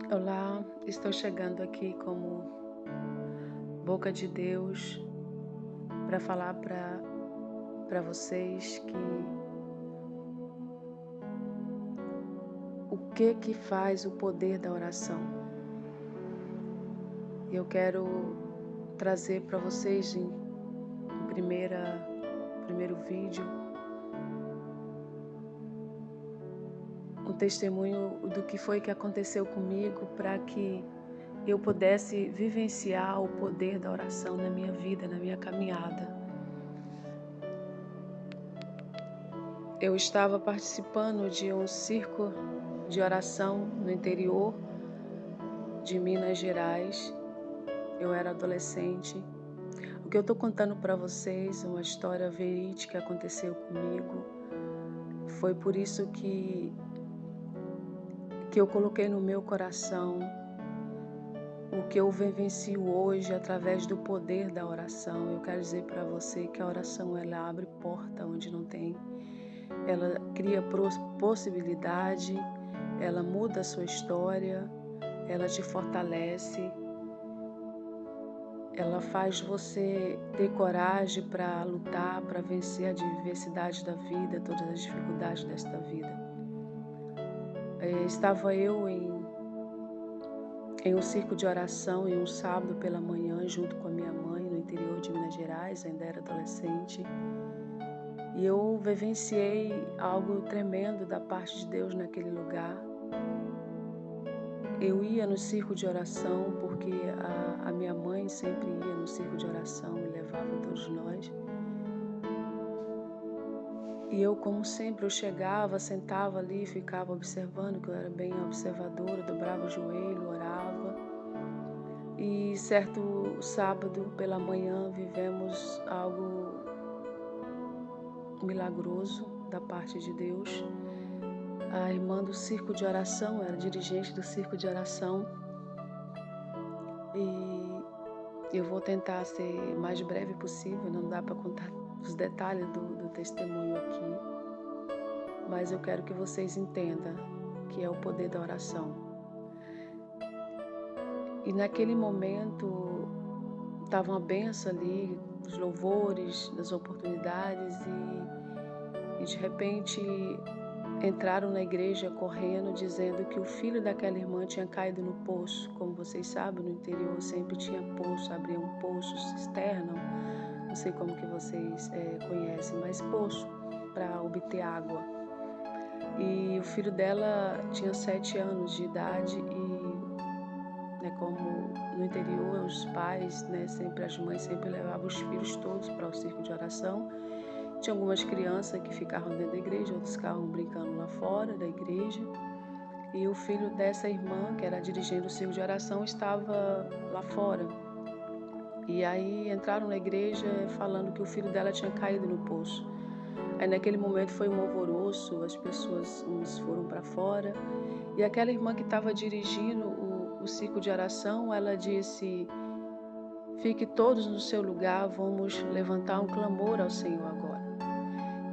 Olá, estou chegando aqui como boca de Deus para falar para vocês que o que faz o poder da oração. Eu quero trazer para vocês em primeiro vídeo um testemunho do que foi que aconteceu comigo para que eu pudesse vivenciar o poder da oração na minha vida, na minha caminhada. Eu estava participando de um circo de oração no interior de Minas Gerais. Eu era adolescente. O que eu estou contando para vocês é uma história verídica que aconteceu comigo. Foi por isso que eu coloquei no meu coração o que eu vivencio hoje através do poder da oração. Eu quero dizer para você que a oração ela abre porta onde não tem. Ela cria possibilidade, ela muda a sua história, ela te fortalece, ela faz você ter coragem para lutar, para vencer a adversidade da vida, todas as dificuldades desta vida. Estava eu em um circo de oração em um sábado pela manhã, junto com a minha mãe, no interior de Minas Gerais, ainda era adolescente. E eu vivenciei algo tremendo da parte de Deus naquele lugar. Eu ia no circo de oração porque a minha mãe sempre ia no circo de oração e levava todos nós. E eu, como sempre, eu chegava, sentava ali, ficava observando, que eu era bem observadora, dobrava o joelho, orava. E certo sábado pela manhã vivemos algo milagroso da parte de Deus. A irmã do circo de oração, era dirigente do circo de oração. E eu vou tentar ser mais breve possível, não dá para contar os detalhes do testemunho aqui, mas eu quero que vocês entendam que é o poder da oração. E naquele momento estava uma benção ali, os louvores, as oportunidades e de repente entraram na igreja correndo, dizendo que o filho daquela irmã tinha caído no poço. Como vocês sabem, no interior sempre tinha poço, abria um poço cisterna, não sei como que vocês conhecem, mas poço para obter água. E o filho dela tinha 7 anos de idade e, como no interior os pais, sempre as mães sempre levavam os filhos todos para o circo de oração. Tinha algumas crianças que ficavam dentro da igreja, outros ficavam brincando lá fora da igreja. E o filho dessa irmã, que era dirigente do circo de oração, estava lá fora. E aí entraram na igreja falando que o filho dela tinha caído no poço. Aí naquele momento foi um alvoroço, as pessoas uns foram para fora. E aquela irmã que estava dirigindo o circo de oração, ela disse: "Fique todos no seu lugar, vamos levantar um clamor ao Senhor agora."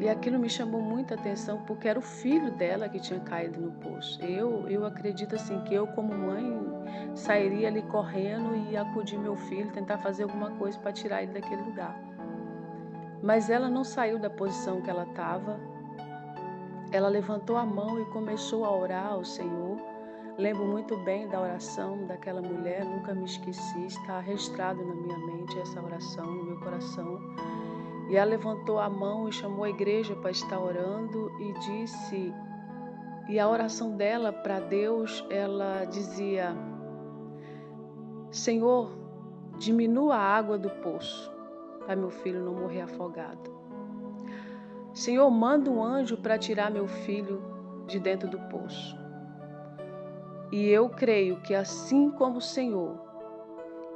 E aquilo me chamou muita atenção, porque era o filho dela que tinha caído no poço. Eu acredito assim, que eu como mãe sairia ali correndo e ia acudir meu filho, tentar fazer alguma coisa para tirar ele daquele lugar. Mas ela não saiu da posição que ela estava. Ela levantou a mão e começou a orar ao Senhor. Lembro muito bem da oração daquela mulher, nunca me esqueci, está registrado na minha mente essa oração, no meu coração. E ela levantou a mão e chamou a igreja para estar orando e disse, e a oração dela para Deus, ela dizia: "Senhor, diminua a água do poço, para meu filho não morrer afogado. Senhor, manda um anjo para tirar meu filho de dentro do poço." E eu creio que assim como o Senhor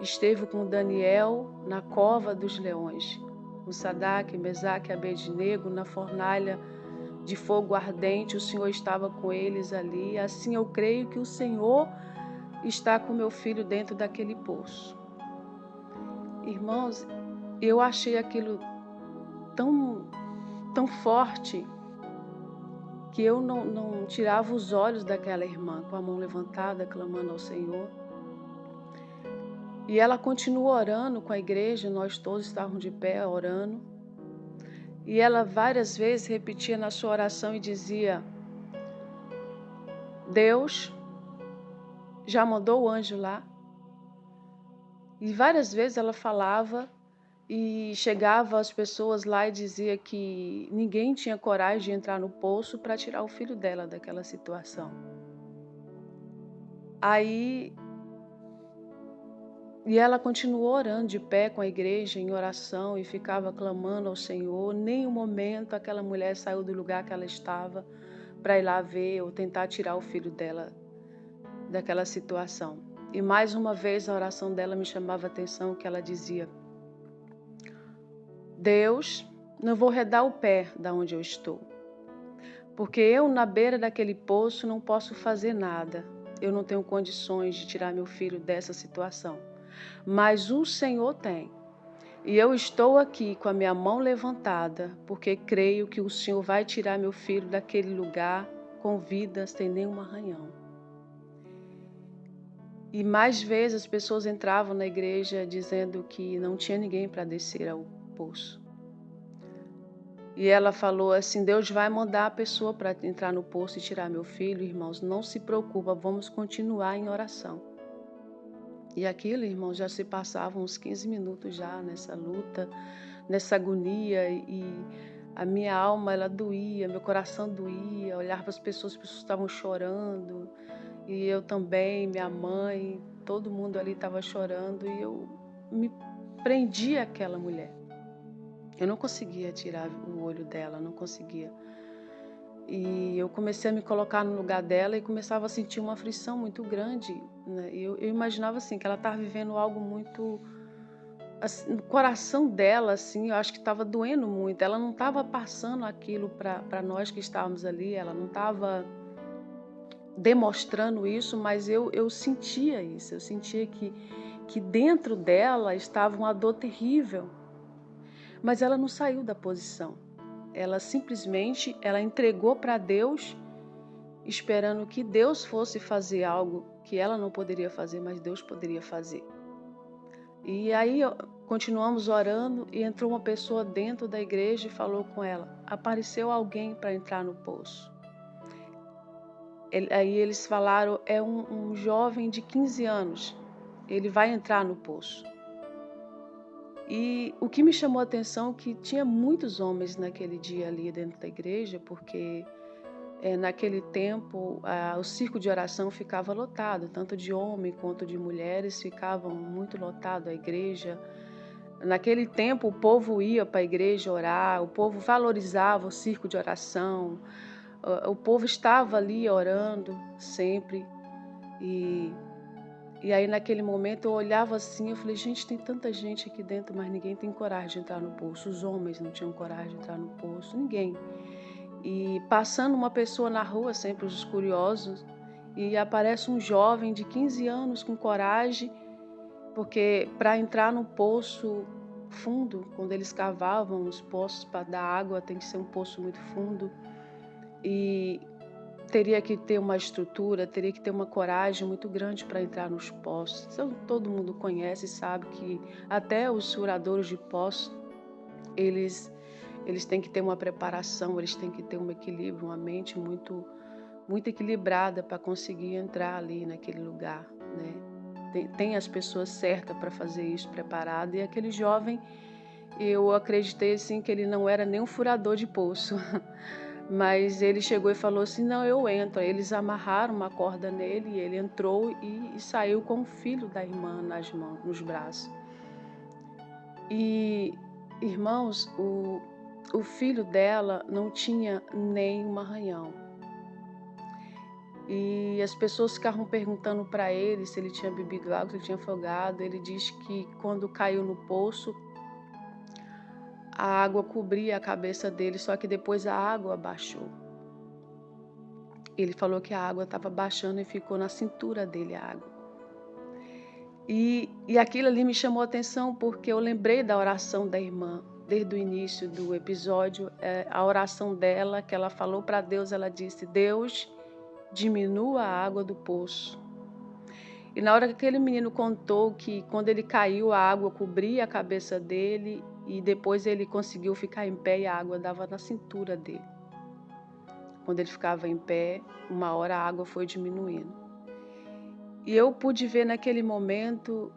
esteve com Daniel na cova dos leões, com Sadraque, Mesaque e Abednego na fornalha de fogo ardente, o Senhor estava com eles ali. Assim eu creio que o Senhor está com meu filho dentro daquele poço. Irmãos, eu achei aquilo tão forte que eu não tirava os olhos daquela irmã, com a mão levantada, clamando ao Senhor. E ela continuou orando com a igreja, nós todos estávamos de pé orando. E ela várias vezes repetia na sua oração e dizia: Deus já mandou o anjo lá. E várias vezes ela falava e chegava às pessoas lá e dizia que ninguém tinha coragem de entrar no poço para tirar o filho dela daquela situação. Aí, e ela continuou orando de pé com a igreja em oração e ficava clamando ao Senhor. Nenhum momento aquela mulher saiu do lugar que ela estava para ir lá ver ou tentar tirar o filho dela daquela situação. E mais uma vez a oração dela me chamava a atenção, que ela dizia: Deus, não vou redar o pé da onde eu estou, porque eu na beira daquele poço não posso fazer nada. Eu não tenho condições de tirar meu filho dessa situação, mas o Senhor tem. E eu estou aqui com a minha mão levantada, porque creio que o Senhor vai tirar meu filho daquele lugar com vida, sem nenhum arranhão. E mais vezes as pessoas entravam na igreja dizendo que não tinha ninguém para descer ao poço. E ela falou assim: Deus vai mandar a pessoa para entrar no poço e tirar meu filho. Irmãos, não se preocupa, vamos continuar em oração. E aquilo, irmãos, já se passavam uns 15 minutos já nessa luta, nessa agonia, e a minha alma, ela doía, meu coração doía, olhar para as pessoas estavam chorando, e eu também, minha mãe, todo mundo ali estava chorando, e eu me prendi àquela mulher. Eu não conseguia tirar o olho dela, não conseguia. E eu comecei a me colocar no lugar dela e começava a sentir uma aflição muito grande, né? Eu imaginava assim que ela estava vivendo algo muito, assim, no coração dela, assim, eu acho que estava doendo muito. Ela não estava passando aquilo para nós que estávamos ali, ela não estava demonstrando isso, mas eu sentia isso. Eu sentia que dentro dela estava uma dor terrível, mas ela não saiu da posição. Ela simplesmente, ela entregou para Deus, esperando que Deus fosse fazer algo que ela não poderia fazer, mas Deus poderia fazer. E aí continuamos orando e entrou uma pessoa dentro da igreja e falou com ela: apareceu alguém para entrar no poço. Aí eles falaram: é um jovem de 15 anos, ele vai entrar no poço. E o que me chamou a atenção é que tinha muitos homens naquele dia ali dentro da igreja, porque naquele tempo o círculo de oração ficava lotado, tanto de homem quanto de mulheres, ficavam muito lotado a igreja. Naquele tempo o povo ia para a igreja orar, o povo valorizava o círculo de oração, o povo estava ali orando sempre. E aí naquele momento eu olhava assim, eu falei: gente, tem tanta gente aqui dentro, mas ninguém tem coragem de entrar no poço. Os homens não tinham coragem de entrar no poço, ninguém. E passando uma pessoa na rua, sempre os curiosos, e aparece um jovem de 15 anos com coragem, porque para entrar no poço fundo, quando eles cavavam os poços para dar água, tem que ser um poço muito fundo, e teria que ter uma estrutura, teria que ter uma coragem muito grande para entrar nos poços. Então, todo mundo conhece e sabe que até os furadores de poços, eles têm que ter uma preparação, eles têm que ter um equilíbrio, uma mente muito, muito equilibrada para conseguir entrar ali naquele lugar, né? Tem as pessoas certas para fazer isso, preparado. E aquele jovem, eu acreditei assim que ele não era nem um furador de poço, mas ele chegou e falou assim: não, eu entro. Aí eles amarraram uma corda nele e ele entrou e saiu com o filho da irmã nas mãos, nos braços. E, irmãos, o filho dela não tinha nenhum arranhão. E as pessoas ficavam perguntando para ele se ele tinha bebido água, se ele tinha afogado. Ele diz que quando caiu no poço, a água cobria a cabeça dele, só que depois a água baixou. Ele falou que a água estava baixando e ficou na cintura dele a água. E aquilo ali me chamou a atenção porque eu lembrei da oração da irmã. desde o início do episódio, a oração dela, que ela falou para Deus, ela disse: Deus, diminua a água do poço. E na hora que aquele menino contou que quando ele caiu, a água cobria a cabeça dele e depois ele conseguiu ficar em pé e a água dava na cintura dele. Quando ele ficava em pé, uma hora a água foi diminuindo. E eu pude ver naquele momento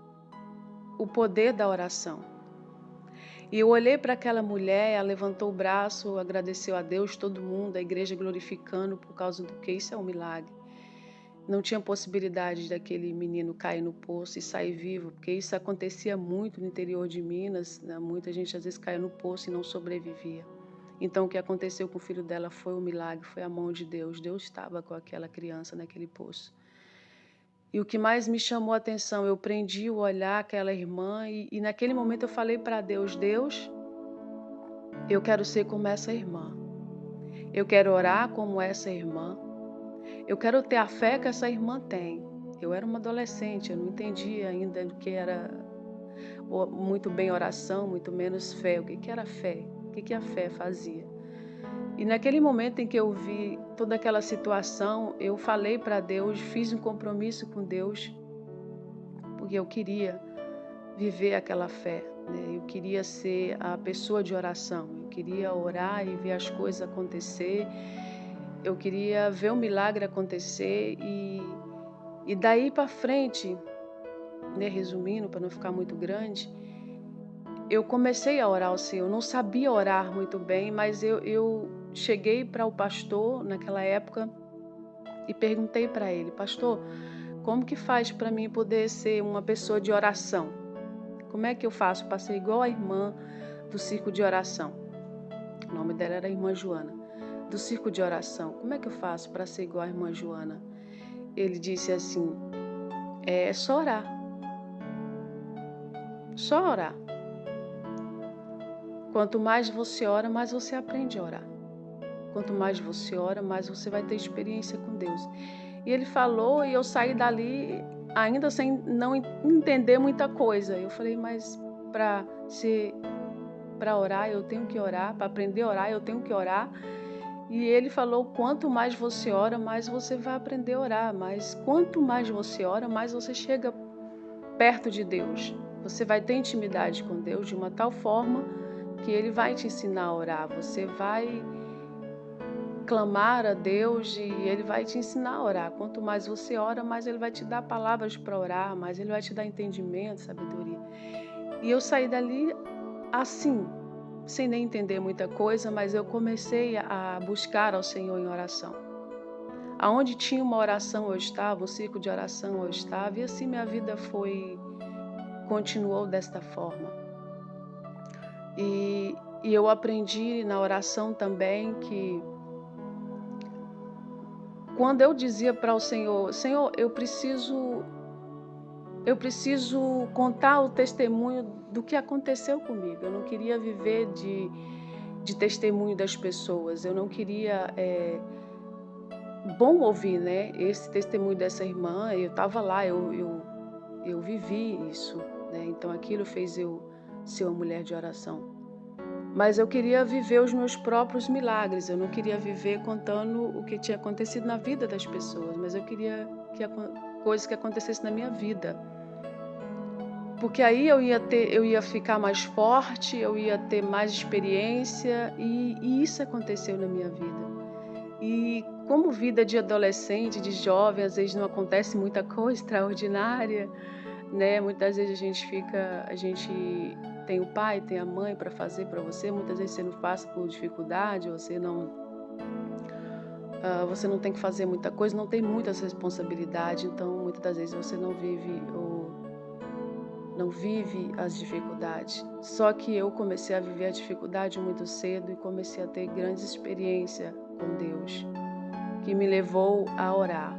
o poder da oração. E eu olhei para aquela mulher, ela levantou o braço, agradeceu a Deus, todo mundo, a igreja glorificando por causa do que isso é um milagre. Não tinha possibilidade daquele menino cair no poço e sair vivo, porque isso acontecia muito no interior de Minas, né? Muita gente às vezes caía no poço e não sobrevivia. Então o que aconteceu com o filho dela foi um milagre, foi a mão de Deus. Deus estava com aquela criança naquele poço. E o que mais me chamou a atenção, eu prendi o olhar àquela irmã e naquele momento eu falei para Deus, Deus, eu quero ser como essa irmã. Eu quero orar como essa irmã. Eu quero ter a fé que essa irmã tem. Eu era uma adolescente, eu não entendia ainda o que era muito bem oração, muito menos fé. O que era fé? O que a fé fazia? E naquele momento em que eu vi toda aquela situação, eu falei para Deus, fiz um compromisso com Deus, porque eu queria viver aquela fé, né? Eu queria ser a pessoa de oração, eu queria orar e ver as coisas acontecer, eu queria ver o milagre acontecer e daí para frente, né, resumindo, para não ficar muito grande, eu comecei a orar ao Senhor. Eu não sabia orar muito bem, mas eu cheguei para o pastor naquela época e perguntei para ele, pastor, como que faz para mim poder ser uma pessoa de oração? Como é que eu faço para ser igual a irmã do circo de oração? O nome dela era Irmã Joana. Do circo de oração. Como é que eu faço para ser igual a Irmã Joana? Ele disse assim, é só orar. Só orar. Quanto mais você ora, mais você aprende a orar. Quanto mais você ora, mais você vai ter experiência com Deus. E ele falou e eu saí dali ainda sem não entender muita coisa. Eu falei, mas para orar eu tenho que orar, para aprender a orar eu tenho que orar. E ele falou, quanto mais você ora, mais você vai aprender a orar. Mas quanto mais você ora, mais você chega perto de Deus. Você vai ter intimidade com Deus de uma tal forma que Ele vai te ensinar a orar. Você vai clamar a Deus e Ele vai te ensinar a orar. Quanto mais você ora, mais Ele vai te dar palavras para orar, mais Ele vai te dar entendimento, sabedoria. E eu saí dali assim, sem nem entender muita coisa, mas eu comecei a buscar ao Senhor em oração. Aonde tinha uma oração eu estava, um ciclo de oração eu estava, e assim minha vida continuou desta forma. E eu aprendi na oração também que quando eu dizia para o Senhor, Senhor, eu preciso contar o testemunho do que aconteceu comigo. Eu não queria viver de testemunho das pessoas. Eu não queria bom ouvir, né? Esse testemunho dessa irmã. Eu estava lá, eu vivi isso, né? Então aquilo fez eu ser uma mulher de oração. Mas eu queria viver os meus próprios milagres. Eu não queria viver contando o que tinha acontecido na vida das pessoas, mas eu queria coisas que acontecessem na minha vida. Porque aí eu ia ficar mais forte, eu ia ter mais experiência e isso aconteceu na minha vida. E como vida de adolescente, de jovem, às vezes não acontece muita coisa extraordinária, né? Muitas vezes a gente tem o pai, tem a mãe para fazer para você, muitas vezes você não passa por dificuldade, você não tem que fazer muita coisa, não tem muitas responsabilidades, então muitas das vezes você não vive as dificuldades. Só que eu comecei a viver a dificuldade muito cedo e comecei a ter grandes experiências com Deus, que me levou a orar.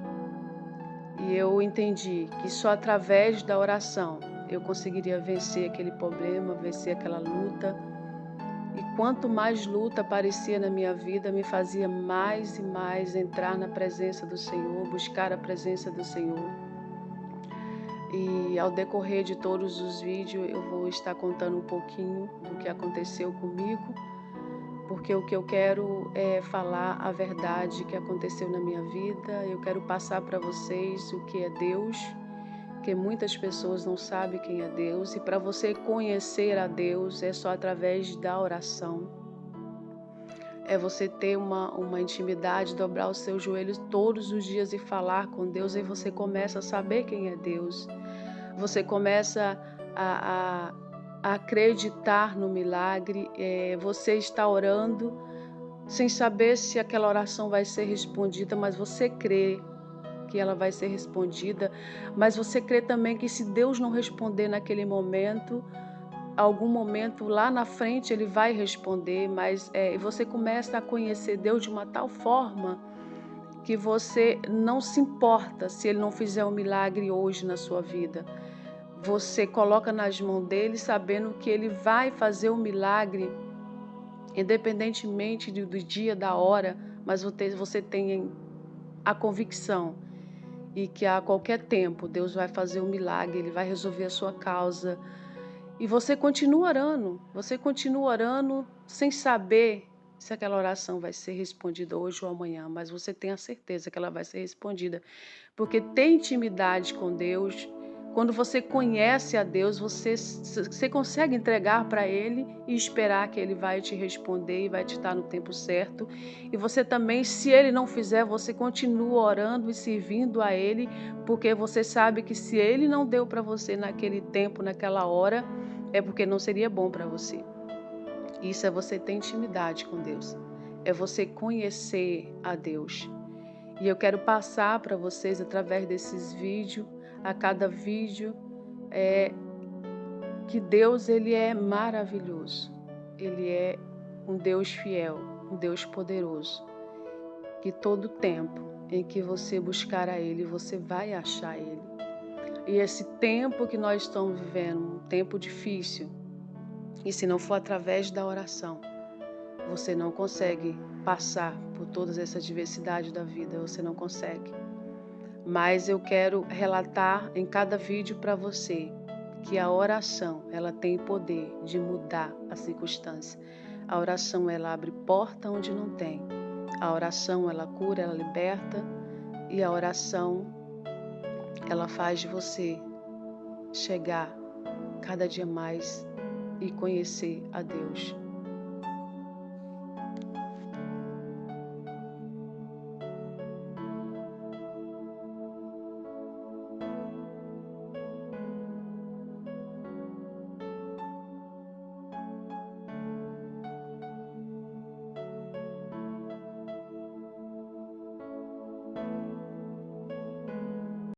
E eu entendi que só através da oração eu conseguiria vencer aquele problema, vencer aquela luta. E quanto mais luta aparecia na minha vida, me fazia mais e mais entrar na presença do Senhor, buscar a presença do Senhor. E E ao decorrer de todos os vídeos eu vou estar contando um pouquinho do que aconteceu comigo, porque o que eu quero é falar a verdade que aconteceu na minha vida. Eu quero passar para vocês o que é Deus, porque muitas pessoas não sabem quem é Deus, e para você conhecer a Deus é só através da oração. É você ter uma intimidade, dobrar os seus joelhos todos os dias e falar com Deus, e você começa a saber quem é Deus. Você começa a acreditar no milagre. Você está orando sem saber se aquela oração vai ser respondida, mas você crê que ela vai ser respondida, mas você crê também que se Deus não responder naquele momento, algum momento lá na frente Ele vai responder, mas você começa a conhecer Deus de uma tal forma que você não se importa se Ele não fizer um milagre hoje na sua vida. Você coloca nas mãos dele sabendo que Ele vai fazer o milagre, independentemente do dia, da hora, mas você tem a convicção e que a qualquer tempo Deus vai fazer um milagre, Ele vai resolver a sua causa. E você continua orando sem saber se aquela oração vai ser respondida hoje ou amanhã, mas você tem a certeza que ela vai ser respondida, porque ter intimidade com Deus, quando você conhece a Deus, você consegue entregar para Ele e esperar que Ele vai te responder e vai te dar no tempo certo. E você também, se Ele não fizer, você continua orando e servindo a Ele, porque você sabe que se Ele não deu para você naquele tempo, naquela hora, é porque não seria bom para você. Isso é você ter intimidade com Deus, é você conhecer a Deus. E eu quero passar para vocês através desses vídeos, a cada vídeo, que Deus ele é maravilhoso. Ele é um Deus fiel, um Deus poderoso, que todo tempo em que você buscar a Ele, você vai achar Ele. E esse tempo que nós estamos vivendo, um tempo difícil, e se não for através da oração, você não consegue passar por todas essas diversidades da vida, você não consegue. Mas eu quero relatar em cada vídeo para você que a oração, ela tem poder de mudar a circunstância. A oração, ela abre porta onde não tem. A oração, ela cura, ela liberta. E a oração, ela faz de você chegar cada dia mais e conhecer a Deus.